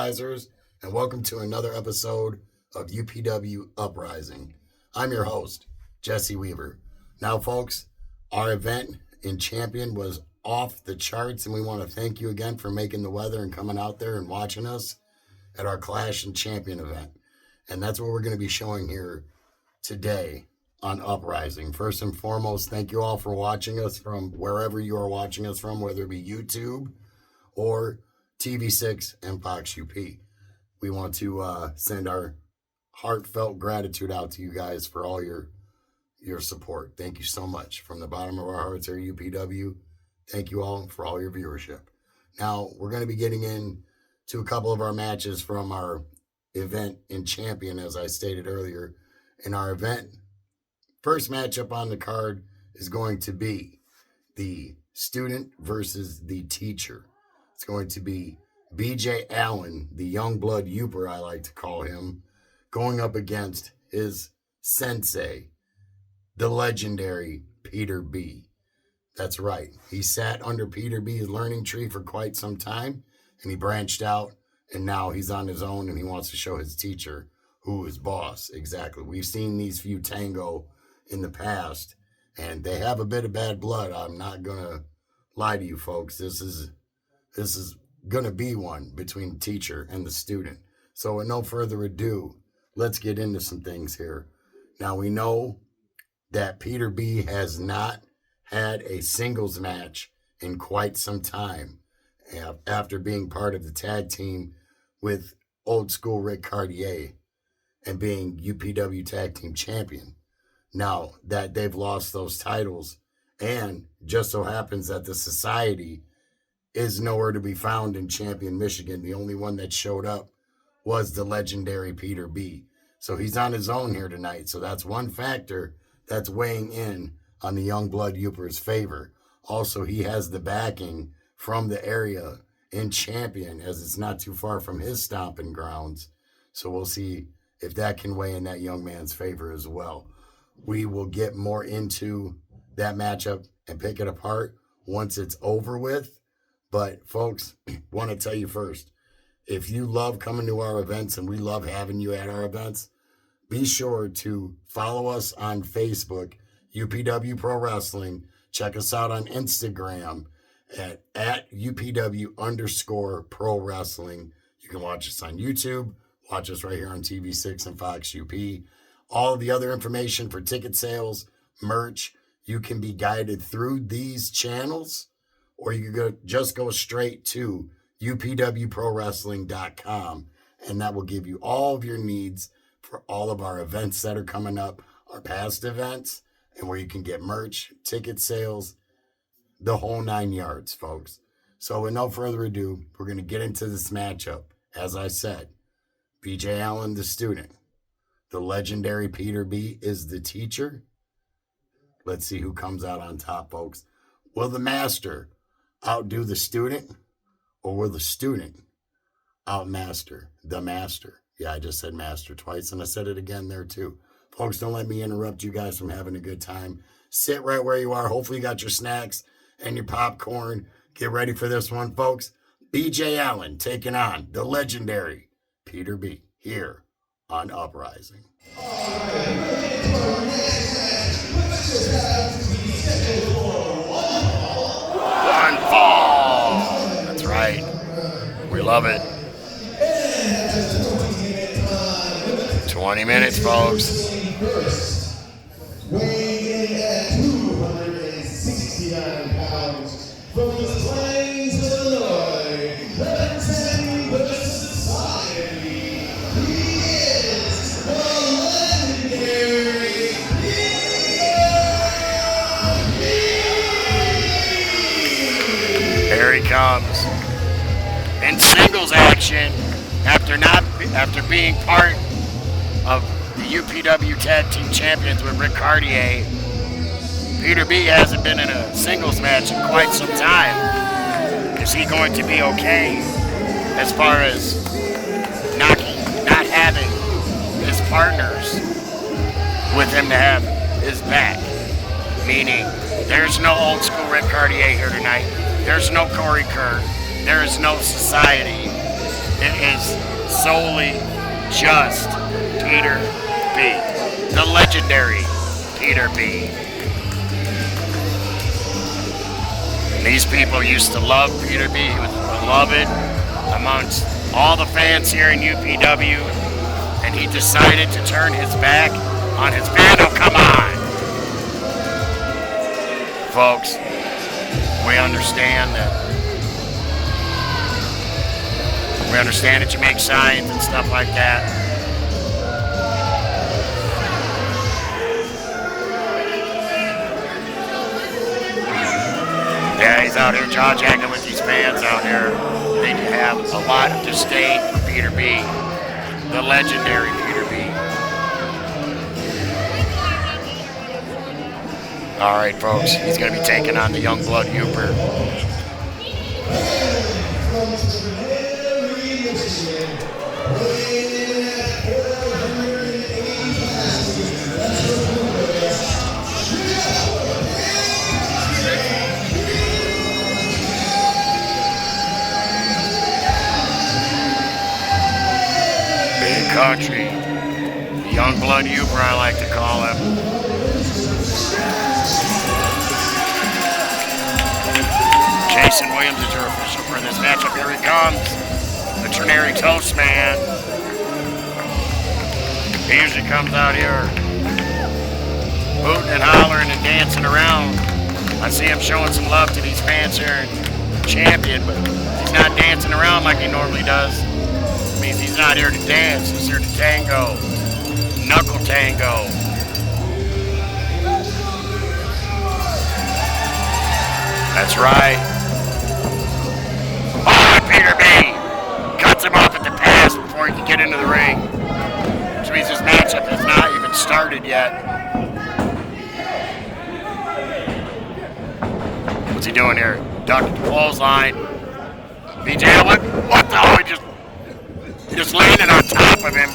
Uprisers, and welcome to another episode of UPW Uprising. I'm your host, Jesse Weaver. Now, folks, our event in Champion was off the charts, and we want to thank you again for making the weather and coming out there and watching us at our Clash and Champion event. And that's what we're going to be showing here today on Uprising. First and foremost, thank you all for watching us from wherever you are watching us from, whether it be YouTube or TV6 and Fox UP. We want to send our heartfelt gratitude out to you guys for all your support. Thank you so much. From the bottom of our hearts here at UPW, thank you all for all your viewership. Now, we're going to be getting into a couple of our matches from our event in Champion, as I stated earlier. In our event, first matchup on the card is going to be the student versus the teacher. It's going to be BJ Allen, the young blood Youper, I like to call him, going up against his sensei, the legendary Peter B. That's right. He sat under Peter B's learning tree for quite some time, and he branched out, and now he's on his own, and he wants to show his teacher who is boss. Exactly. We've seen these few tango in the past, and they have a bit of bad blood. I'm not going to lie to you folks. This is going to be one between the teacher and the student. So with no further ado, let's get into some things here. Now, we know that Peter B has not had a singles match in quite some time after being part of the tag team with old school Rick Cartier and being UPW Tag Team Champion. Now that they've lost those titles, and just so happens that the society is nowhere to be found in Champion, Michigan. The only one that showed up was the legendary Peter B. So he's on his own here tonight. So that's one factor that's weighing in on the young blood Youper's favor. Also, he has the backing from the area in Champion, as it's not too far from his stomping grounds. So we'll see if that can weigh in that young man's favor as well. We will get more into that matchup and pick it apart once it's over with. But folks, want to tell you first, if you love coming to our events and we love having you at our events, be sure to follow us on Facebook, UPW Pro Wrestling. Check us out on Instagram at UPW_Pro Wrestling. You can watch us on YouTube. Watch us right here on TV6 and Fox UP. All of the other information for ticket sales, merch, you can be guided through these channels, or you can just go straight to upwprowrestling.com, and that will give you all of your needs for all of our events that are coming up, our past events, and where you can get merch, ticket sales, the whole 9 yards, folks. So with no further ado, we're going to get into this matchup. As I said, BJ Allen, the student. The legendary Peter B is the teacher. Let's see who comes out on top, folks. Will the master outdo the student, or will the student outmaster the master? Yeah, I just said master twice, and I said it again there too. Folks, don't let me interrupt you guys from having a good time. Sit right where you are. Hopefully you got your snacks and your popcorn. Get ready for this one, folks. BJ Allen taking on the legendary Peter B here on Uprising. One fall. That's right. We love it. 20 minutes, folks. Weighing in at 269 pounds from the plains of Illinois, representing the society, he is the legendary Here he comes. In singles action, after being part of the UPW Tag Team Champions with Rick Cartier, Peter B hasn't been in a singles match in quite some time. Is he going to be okay as far as not having his partners with him to have his back? Meaning, there's no old school Rick Cartier here tonight. There's no Corey Kerr. There is no society. It is solely just Peter B. The legendary Peter B. These people used to love Peter B. He was beloved amongst all the fans here in UPW, and he decided to turn his back on his band. Oh, come on! Folks, we understand that you make signs and stuff like that. Yeah, he's out here jaw-jacking with these fans out here. They have a lot of disdain for Peter B, the legendary Peter B. All right, folks, he's going to be taking on the Youngblood Uper. Big country, the Youngblood Uper, I like to call him. Jason Williams is your official for this matchup. Here he comes, the Trinary Toast Man. He usually comes out here hooting and hollering and dancing around. I see him showing some love to these fans here in Champion, but he's not dancing around like he normally does. It means he's not here to dance, he's here to tango, knuckle tango. That's right. Peter B cuts him off at the pass before he can get into the ring, which means this matchup has not even started yet. What's he doing here? Ducked the clothesline. BJ, what the hell? He just landed on top of him.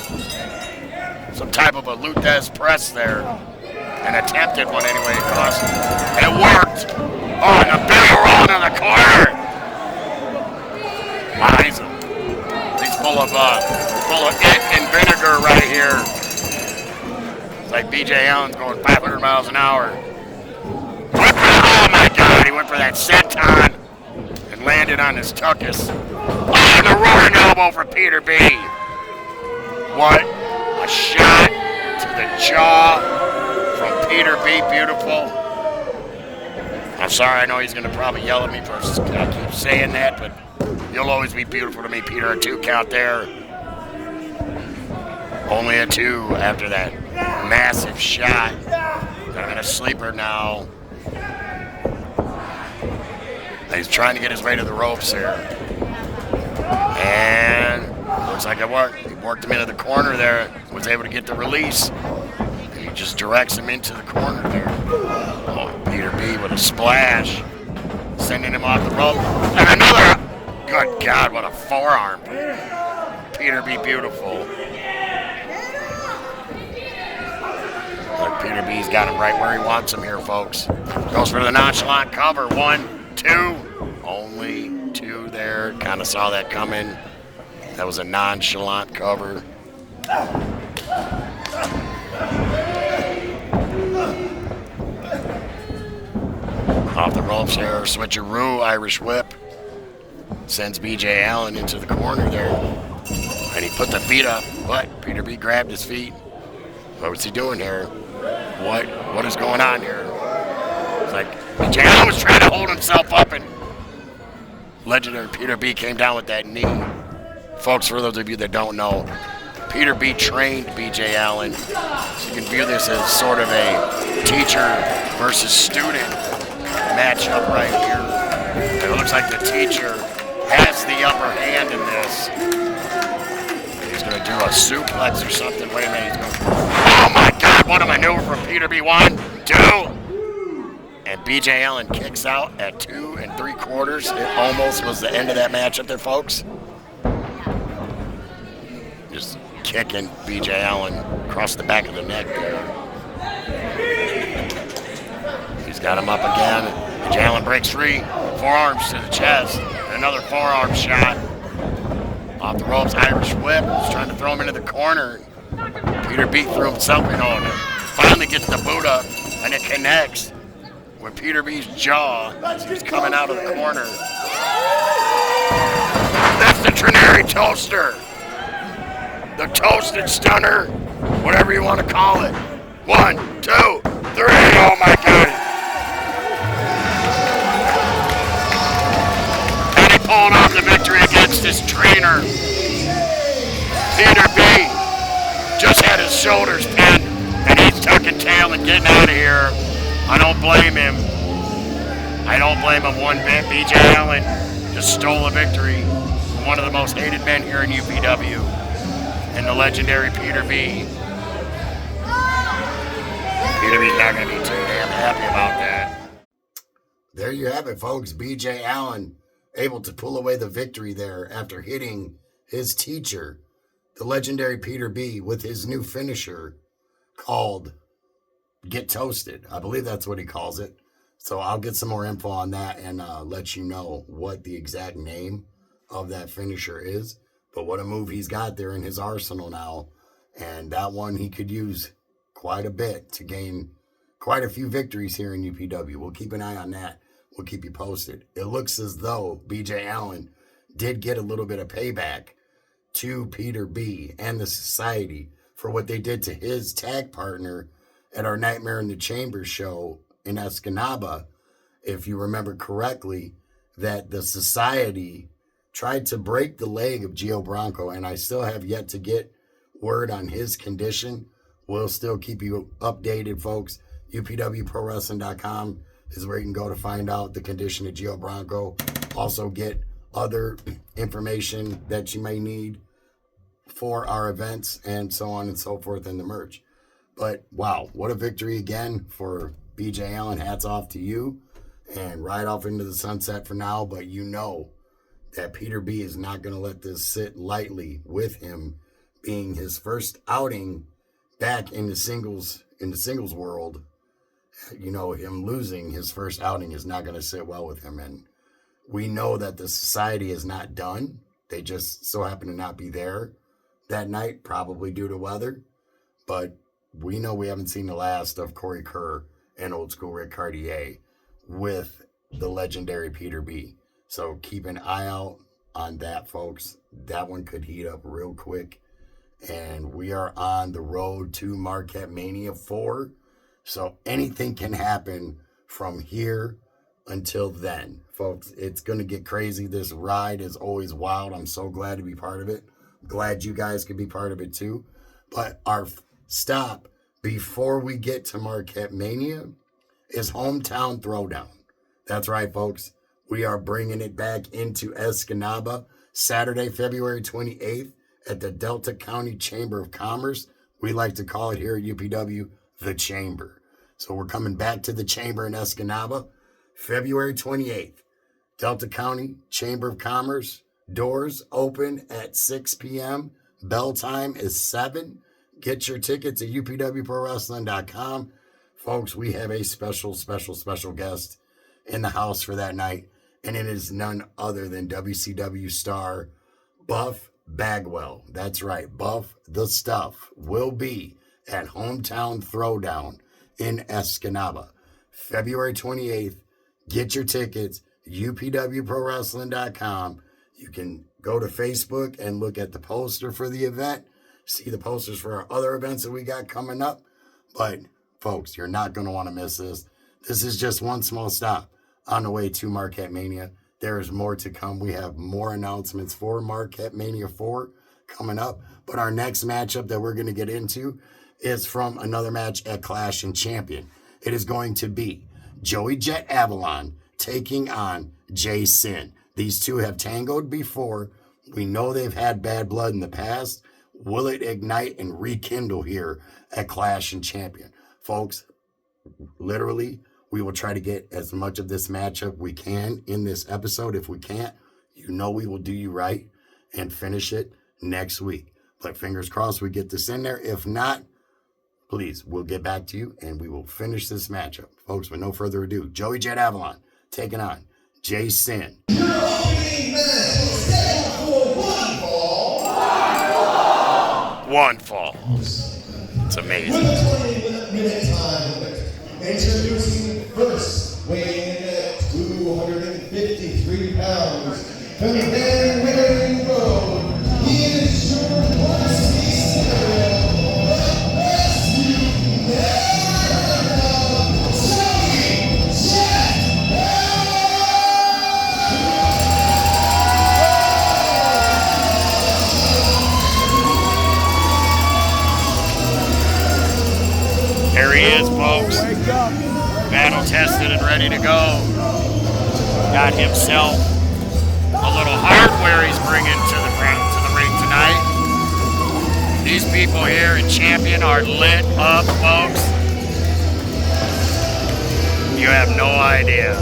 Some type of a Luthez press there. An attempted one anyway, it cost. It worked. Oh, and a big roll into the corner. Wow, he's full of it and vinegar right here. It's like BJ Allen's going 500 miles an hour. Oh my God, he went for that senton and landed on his tuchus. Oh, and a roaring elbow for Peter B. What a shot to the jaw from Peter B. Beautiful. I'm sorry, I know he's going to probably yell at me for I keep saying that, but you'll always be beautiful to me, Peter. A 2 count there. Only a 2 after that massive shot. I'm in a sleeper now. He's trying to get his way to the ropes here. And looks like it worked. He worked him into the corner there. Was able to get the release. And he just directs him into the corner there. Oh, Peter B with a splash. Sending him off the rope. And another. Good God, what a forearm. Peter B. Beautiful. Look, Peter B.'s got him right where he wants him here, folks. Goes for the nonchalant cover. 1, 2. Only 2 there. Kind of saw that coming. That was a nonchalant cover. Off the ropes here. Switcheroo, Irish whip. Sends BJ Allen into the corner there. And he put the feet up. But Peter B grabbed his feet. What was he doing here? What is going on here? It's like BJ Allen was trying to hold himself up, and legendary Peter B came down with that knee. Folks, for those of you that don't know, Peter B trained BJ Allen. So you can view this as sort of a teacher versus student matchup right here. And it looks like the teacher has the upper hand in this. He's going to do a suplex or something. Wait a minute. He's going. Oh my God! What a maneuver from Peter B. 1, 2, and BJ Allen kicks out at 2 3/4. It almost was the end of that matchup there, folks. Just kicking BJ Allen across the back of the neck there. He's got him up again. BJ Allen breaks free. Forearms to the chest. Another forearm shot. Off the ropes, Irish whip. He's trying to throw him into the corner. Peter B threw himself in on him. Finally gets the boot up, and it connects with Peter B's jaw. He's coming out of the corner. That's the Trinary Toaster. The Toasted Stunner. Whatever you want to call it. 1, 2, 3. Oh my God. And he pulled off the victory against his trainer. Peter B just had his shoulders pinned and he's tucking tail and getting out of here. I don't blame him. I don't blame him one bit. BJ Allen just stole a victory from one of the most hated men here in UPW. And the legendary Peter B. Peter B's not going to be too damn happy about that. There you have it, folks. BJ Allen able to pull away the victory there after hitting his teacher, the legendary Peter B, with his new finisher called Get Toasted. I believe that's what he calls it. So I'll get some more info on that and let you know what the exact name of that finisher is. But what a move he's got there in his arsenal now. And that one he could use quite a bit to gain quite a few victories here in UPW. We'll keep an eye on that. We'll keep you posted. It looks as though BJ Allen did get a little bit of payback to Peter B and the society for what they did to his tag partner at our Nightmare in the Chamber show in Escanaba. If you remember correctly, that the society tried to break the leg of Gio Bronco, and I still have yet to get word on his condition. We'll still keep you updated, folks. UPWProWrestling.com is where you can go to find out the condition of Gio Bronco. Also get other information that you may need for our events and so on and so forth in the merch. But wow, what a victory again for BJ Allen. Hats off to you, and ride off into the sunset for now. But you know that Peter B is not going to let this sit lightly with him being his first outing back in the singles world. You know, him losing his first outing is not going to sit well with him. And we know that the society is not done. They just so happen to not be there that night, probably due to weather. But we know we haven't seen the last of Corey Kerr and Old School Rick Cartier with the legendary Peter B. So keep an eye out on that, folks. That one could heat up real quick. And we are on the road to Marquette Mania 4. So anything can happen from here until then, folks. It's going to get crazy. This ride is always wild. I'm so glad to be part of it. Glad you guys could be part of it too. But our stop before we get to Marquette Mania is Hometown Throwdown. That's right, folks. We are bringing it back into Escanaba Saturday, February 28th at the Delta County Chamber of Commerce. We like to call it here at UPW, the Chamber. So we're coming back to the Chamber in Escanaba, February 28th. Delta County Chamber of Commerce, doors open at 6 p.m. Bell time is 7. Get your tickets at UPWProWrestling.com. Folks, we have a special guest in the house for that night, and it is none other than WCW star Buff Bagwell. That's right, Buff the Stuff will be at Hometown Throwdown in Escanaba, February 28th. Get your tickets, UPWProWrestling.com. You can go to Facebook and look at the poster for the event, see the posters for our other events that we got coming up. But, folks, you're not going to want to miss this. This is just one small stop on the way to Marquette Mania. There is more to come. We have more announcements for Marquette Mania 4 coming up. But our next matchup that we're going to get into is from another match at Clash and Champion. It is going to be Joey Jet Avalon taking on Jay Sin. These two have tangoed before. We know they've had bad blood in the past. Will it ignite and rekindle here at Clash and Champion? Folks, literally, we will try to get as much of this matchup we can in this episode. If we can't, you know we will do you right and finish it next week. But fingers crossed we get this in there. If not, please, we'll get back to you and we will finish this matchup. Folks, with no further ado, Joey Jet Avalon taking on Jay Sin. Your opening match, scheduled for one fall. one fall. It's amazing. With a 20-minute time limit, introducing first, weighing in at 253 pounds, from the Van Wering Road, he is your varsity serial, the best you never know, Joey Jet. Here he is, folks. Battle tested and ready to go. Got himself a little hardware he's bringing to the ring tonight. These people here in Champion are lit up, folks. You have no idea.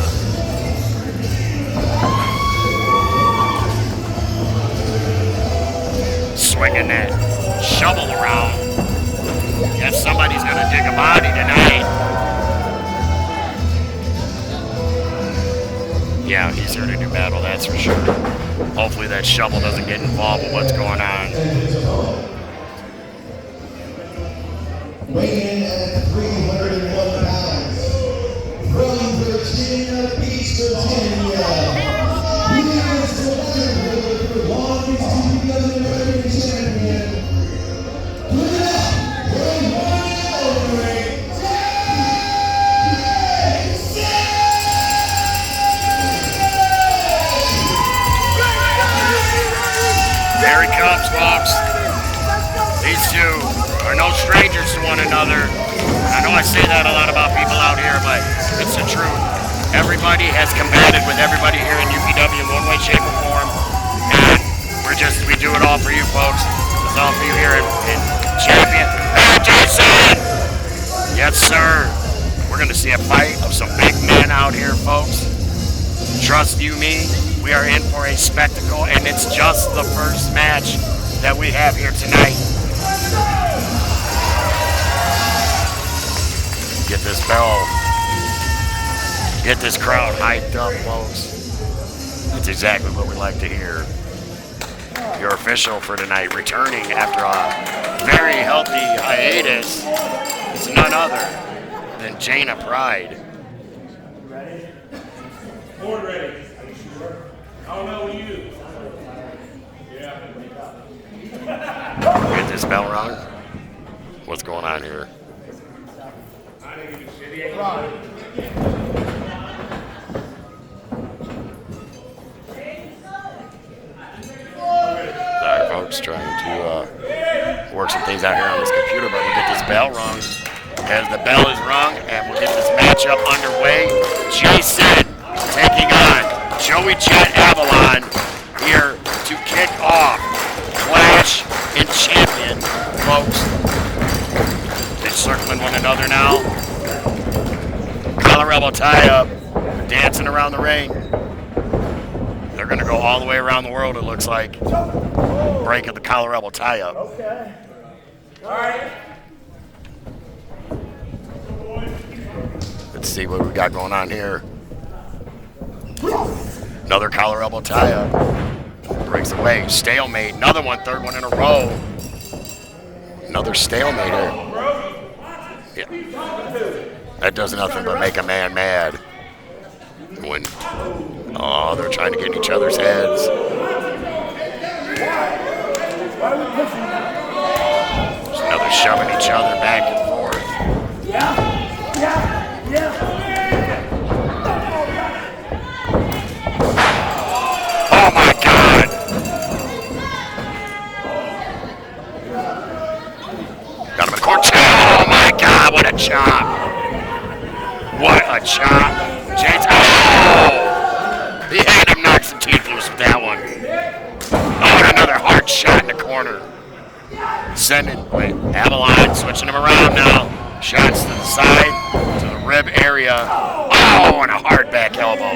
Swinging that shovel around. Guess somebody's gonna dig a body tonight. Yeah, he's here to do battle, that's for sure. Hopefully that shovel doesn't get involved with what's going on. Weighing in at 301 pounds, from Virginia Beach, Virginia, he is the longest UPW champion. Put it up for one and only, There he comes, folks. These two are no strangers to one another. I know I say that a lot about people out here, but it's the truth. Everybody has combated with everybody here in UPW in one way, shape, or form. And we do it all for you, folks. It's all for you here in Champion. Hey, Jason! Yes, sir. We're going to see a fight of some big men out here, folks. Trust you me, we are in for a spectacle, and it's just the first match that we have here tonight. Get this bell, get this crowd hyped up, folks. That's exactly what we like to hear. Your official for tonight, returning after a very healthy hiatus, is none other than Jana Pride. Ready? Board ready. Are you sure? Oh no, you. Yeah. Get this bell rung. What's going on here? I didn't give a shit. He ain't right. Sorry, folks, trying to work some things out here on this computer, but we'll get this bell rung. As the bell is rung, and we'll get this matchup underway. Jason taking on Joey Jet Avalon here to kick off Clash in Champion, folks. They're circling one another now. Collar elbow tie-up, dancing around the ring. They're going to go all the way around the world, it looks like. Break of the collar elbow tie-up. Okay. All right. Let's see what we got going on here. Another collar elbow tie-up. Breaks away. Stalemate. Another one. Third one in a row. Another stalemate here. Yeah. That does nothing but make a man mad. When, oh, they're trying to get in each other's heads. There's another shoving each other back and forth. Oh my God! Got him in the corner. Oh my God! What a chop! What a chop! James. Oh! He had him knock some teeth loose with that one. Oh, and another hard shot in the corner. Sending, wait, Avalon switching him around now. Shots to the side, to the rib area. Oh, and a hard back elbow.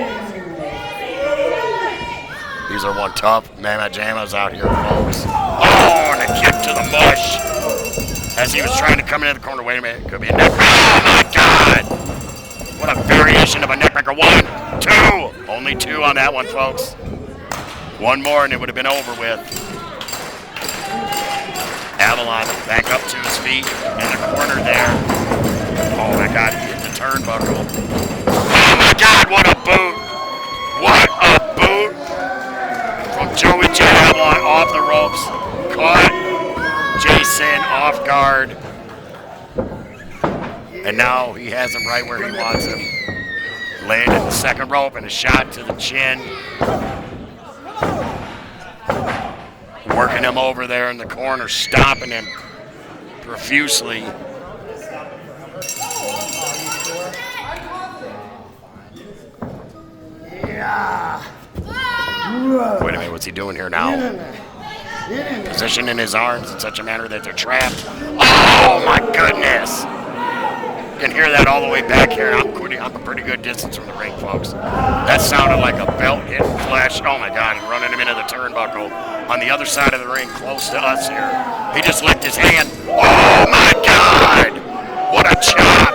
These are one tough mamma jammas out here, folks. Oh, and a kick to the mush. As he was trying to come into the corner. Wait a minute, could be a neck. Oh my God! What a variation of a neckbreaker. 1, 2. Only 2 on that one, folks. One more and it would have been over with. Avalon back up to his feet in the corner there. Oh my God, he hit the turnbuckle. Oh my God, what a boot! What a boot from Joey Jet Avalon off the ropes. Caught Jason off guard. And now he has him right where he wants him. Landed the second rope and a shot to the chin. Working him over there in the corner, stomping him profusely. Wait a minute, what's he doing here now? Positioning his arms in such a manner that they're trapped. Oh my goodness! You can hear that all the way back here. I'm a pretty good distance from the ring, folks. That sounded like a belt hitting flesh. Oh my God, and running him into the turnbuckle on the other side of the ring, close to us here. He just licked his hand. Oh my God! What a chop!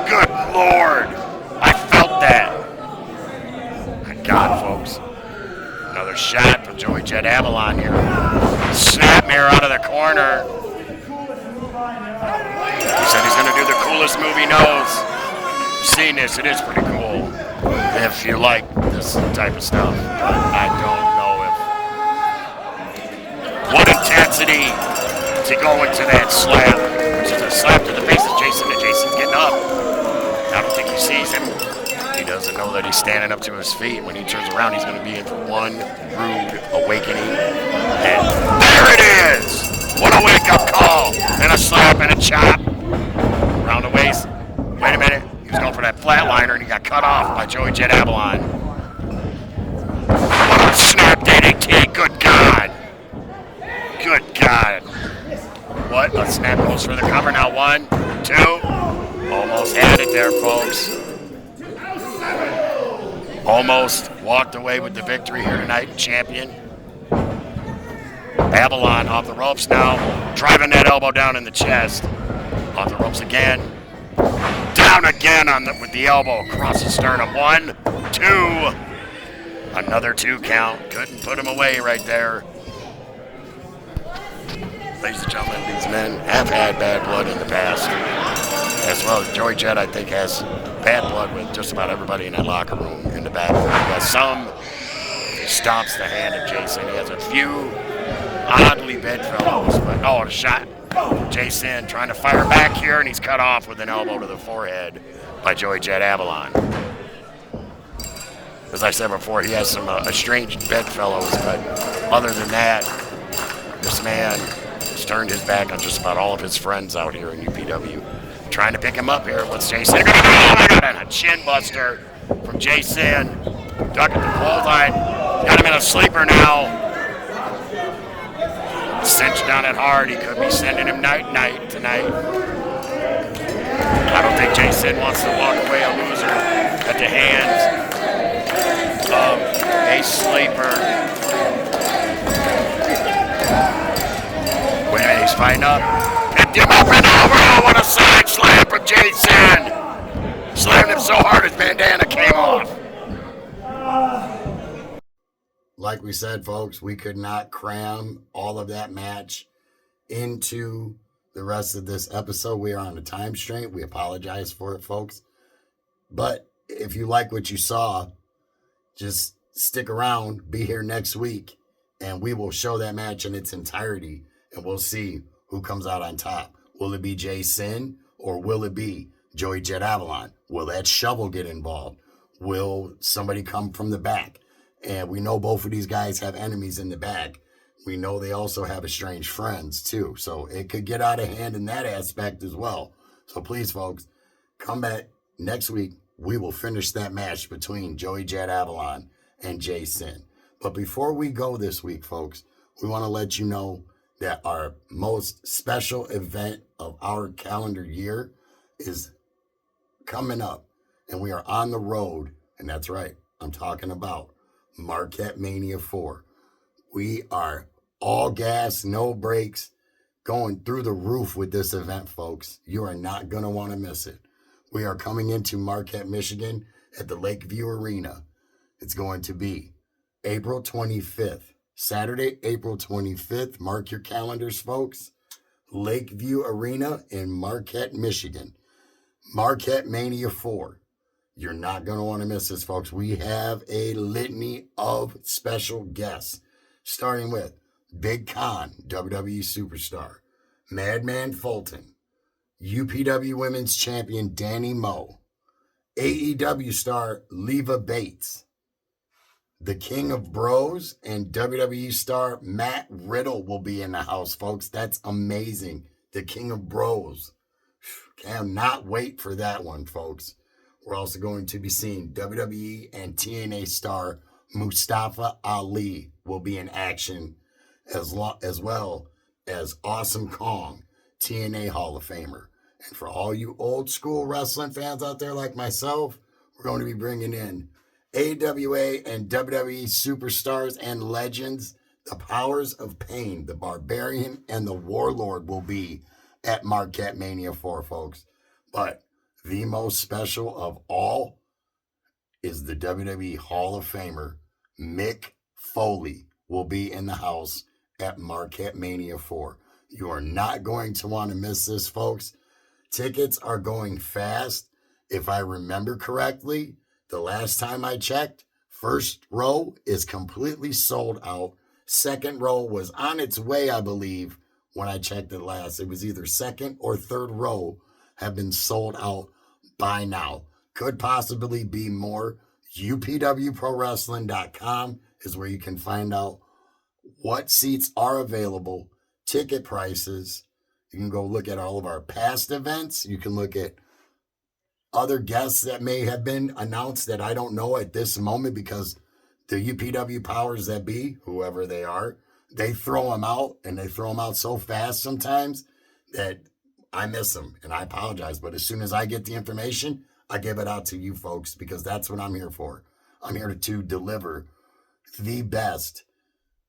Good Lord! I felt that. My God, folks. Another shot from Joey Jet Avalon here. Snapmare out of the corner. He said he's going to do the coolest move he knows. You've seen this. It is pretty cool if you like this type of stuff. But I don't know if... What intensity to go into that slap, which is a slap to the face of Jason, and Jason's getting up. I don't think he sees him. He doesn't know that he's standing up to his feet. When he turns around, he's going to be in for one rude awakening. And there it is! What a wake-up call! And a slap and a chop. Around the waist. Wait a minute. He was going for that flatliner and he got cut off by Joey Jet Avalon. What a snap DDT. Good God. Good God. What? A snap goes for the cover now. 1, 2. Almost had it there, folks. Almost walked away with the victory here tonight, champion. Avalon off the ropes now, driving that elbow down in the chest. Off the ropes again. Down again with the elbow across the sternum. 1, 2. Another 2 count. Couldn't put him away right there. Ladies and gentlemen, these men have had bad blood in the past. As well as Joey Jet, I think, has bad blood with just about everybody in that locker room in the back. He has some. He stomps the hand of Jason. He has a few oddly bedfellows, but oh, a shot. Jason trying to fire back here, and he's cut off with an elbow to the forehead by Joey Jet Avalon. As I said before, he has some estranged bedfellows, but other than that, this man has turned his back on just about all of his friends out here in UPW. Trying to pick him up here. What's Jason? Oh my God, and a chin buster from Jason. Ducking the clothesline. Got him in a sleeper now. Cinched down it hard. He could be sending him night-night tonight. I don't think Jason wants to walk away a loser at the hands of a sleeper. Wait a minute, he's fighting up. Picked him up and over. Oh, what a side slam from Jason. Slammed him so hard his bandana came off. Like we said, folks, we could not cram all of that match into the rest of this episode. We are on a time constraint. We apologize for it, folks. But if you like what you saw, just stick around, be here next week, and we will show that match in its entirety, and we'll see who comes out on top. Will it be Jason or will it be Joey Jet Avalon? Will that shovel get involved? Will somebody come from the back? And we know both of these guys have enemies in the back. We know they also have estranged friends too. So it could get out of hand in that aspect as well. So please, folks, come back next week. We will finish that match between Joey Jet Avalon and Jason. But before we go this week, folks, we want to let you know that our most special event of our calendar year is coming up. And we are on the road. And that's right. I'm talking about Marquette Mania 4. We are all gas, no brakes, going through the roof with this event, folks. You are not going to want to miss it. We are coming into Marquette, Michigan at the Lakeview Arena. It's going to be April 25th, Saturday, April 25th. Mark your calendars, folks. Lakeview Arena in Marquette, Michigan. Marquette Mania 4. You're not going to want to miss this, folks. We have a litany of special guests, starting with Big Con, WWE Superstar, Madman Fulton, UPW Women's Champion Danny Moe, AEW star Leva Bates, the King of Bros and WWE star Matt Riddle will be in the house, folks. That's amazing. The King of Bros. Cannot wait for that one, folks. We're also going to be seeing WWE and TNA star Mustafa Ali will be in action, as well as Awesome Kong, TNA Hall of Famer. And for all you old school wrestling fans out there like myself, we're going to be bringing in AWA and WWE superstars and legends. The Powers of Pain, the Barbarian, and the Warlord will be at Marquette Mania 4, folks. But the most special of all is the WWE Hall of Famer, Mick Foley, will be in the house at Marquette Mania 4. You are not going to want to miss this, folks. Tickets are going fast. If I remember correctly, the last time I checked, first row is completely sold out. Second row was on its way, I believe, when I checked it last. It was either second or third row have been sold out by now. Could possibly be more. UPWProWrestling.com is where you can find out what seats are available, ticket prices. You can go look at all of our past events. You can look at other guests that may have been announced that I don't know at this moment, because the UPW powers that be, whoever they are, they throw them out, and they throw them out so fast sometimes that I miss them, and I apologize. But as soon as I get the information, I give it out to you folks, because that's what I'm here for. I'm here to deliver the best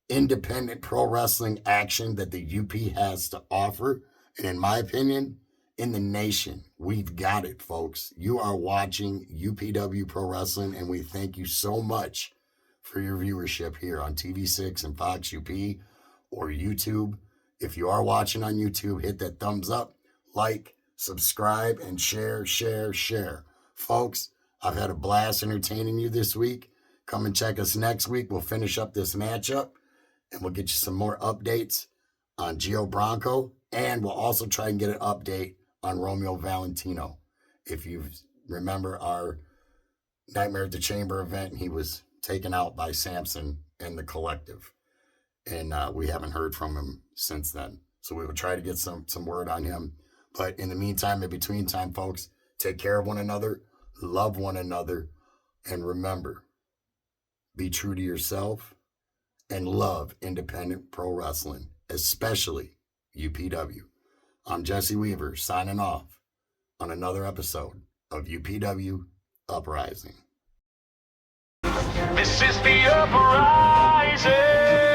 independent pro wrestling action that the UP has to offer. And in my opinion, in the nation, we've got it, folks. You are watching UPW Pro Wrestling, and we thank you so much for your viewership here on TV6 and Fox UP or YouTube. If you are watching on YouTube, hit that thumbs up, like, subscribe, and share. Folks, I've had a blast entertaining you this week. Come and check us next week. We'll finish up this matchup, and we'll get you some more updates on Gio Bronco, and we'll also try and get an update on Romeo Valentino. If you remember our Nightmare at the Chamber event, he was taken out by Samson and the Collective, and we haven't heard from him since then. So we will try to get some word on him. But in the meantime, in between time, folks, take care of one another, love one another, and remember, be true to yourself and love independent pro wrestling, especially UPW. I'm Jesse Weaver, signing off on another episode of UPW Uprising. This is the uprising.